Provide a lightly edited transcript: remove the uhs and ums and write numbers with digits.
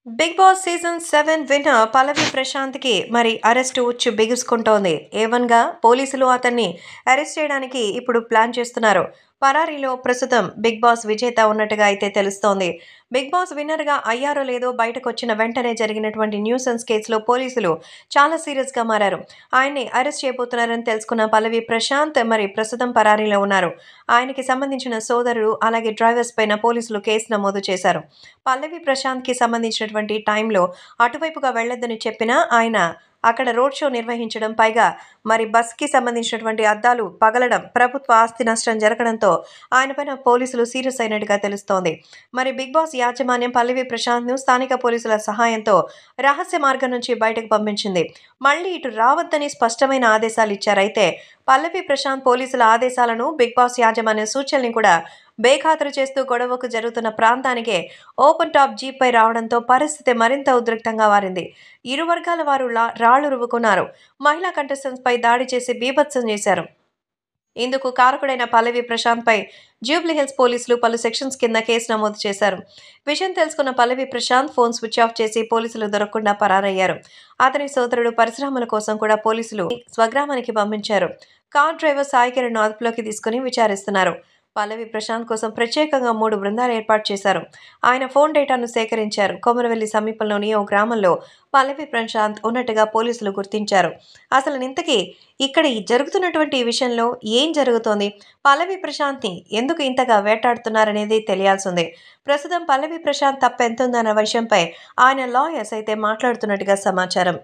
Big boss season 7 winner పల్లవి ప్రశాంత్‌కి మరి arrest ఉచ్చు బిగుసుకుంటోంది. A1గా పోలీసులు అతన్ని అరెస్ట్ చేయడానికి ఇప్పుడు ప్లాన్ చేస్తున్నారు. పరారీలో ప్రస్తుతం బిగ్ బాస్ విజేత ఉన్నట్టుగా అయితే తెలుస్తోంది. బిగ్ బాస్ విన్నర్‌గా అయ్యారో లేదో బయటకొచ్చిన వెంటనే జరిగినటువంటి న్యూసెన్స్ కేసులో పోలీసులు చాలా సీరియస్‌గా మారారు. ఆయన్ని అరెస్ట్ చేయబోతున్నారని తెలుసుకున్న పల్లవి ప్రశాంత్ మరి ప్రస్తుతం పరారీలో ఉన్నారు. ఆయనకి సంబంధించిన సోదరుడు అలాగే డ్రైవర్స్ పైన పోలీసులు కేసు నమోదు చేశారు. పల్లవి ప్రశాంత్‌కి సంబంధించినటువంటి టైంలో అటువైపుగా వెళ్ళొద్దని చెప్పినా ఆయన అక్కడ రోడ్ షో నిర్వహించడం, పైగా మరి బస్‌కి సంబంధించినటువంటి అద్దాలు పగలడం, ప్రభుత్వ ఆస్తి నష్టం జరగడంతో ఆయన పైన పోలీసులు సీరియస్ అయినట్టుగా తెలుస్తోంది. మరి బిగ్ బాస్ యాజమాన్యం పల్లవి ప్రశాంత్‌ను స్థానిక పోలీసుల సహాయంతో రహస్య మార్గం నుంచి బయటకు పంపించింది. మళ్ళీ ఇటు రావద్దని స్పష్టమైన ఆదేశాలిచ్చారు. అయితే పల్లవి ప్రశాంత్ పోలీసుల ఆదేశాలను, బిగ్ బాస్ యాజమాన్యం సూచనల్ని కూడా బేఖాతరు చేస్తూ గొడవకు జరుగుతున్న ప్రాంతానికే ఓపెన్ టాప్ జీప్‌పై రావడంతో పరిస్థితి మరింత ఉద్రిక్తంగా మారింది. ఇరు వర్గాల వారు రాళ్లు రువ్వుకున్నారు. మహిళా కంటెస్టెంట్స్‌పై దాడి చేసి బీభత్సం చేశారు. ఇందుకు కారకుడైన పల్లవి ప్రశాంత్‌పై జూబ్లీహిల్స్ పోలీసులు పలు సెక్షన్స్ కింద కేసు నమోదు చేశారు. విషయం తెలుసుకున్న పల్లవి ప్రశాంత్ ఫోన్ స్విచ్ ఆఫ్ చేసి పోలీసులకు దొరకకుండా పరారయ్యారు. అతని సోదరుడు పరశురాముల కోసం కూడా పోలీసులు స్వగ్రామానికి పంపించారు. కార్ డ్రైవర్ సాయికిరణ్‌ను అదుపులోకి తీసుకుని విచారిస్తున్నారు. పల్లవి ప్రశాంత్ కోసం ప్రత్యేకంగా 3 బృందాలు ఏర్పాటు చేశారు. ఆయన ఫోన్ డేటాను సేకరించారు. కొమరవెల్లి సమీపంలోని ఓ గ్రామంలో పల్లవి ప్రశాంత్ ఉన్నట్టుగా పోలీసులు గుర్తించారు. అసలు ఇంతకీ ఇక్కడ జరుగుతున్నటువంటి ఈ విషయంలో ఏం జరుగుతోంది? పల్లవి ప్రశాంత్‌ని ఎందుకు ఇంతగా వేటాడుతున్నారనేది తెలియాల్సిందే. ప్రస్తుతం పల్లవి ప్రశాంత్ తప్పెంతుందన్న విషయంపై ఆయన లాయర్స్ అయితే మాట్లాడుతున్నట్టుగా సమాచారం.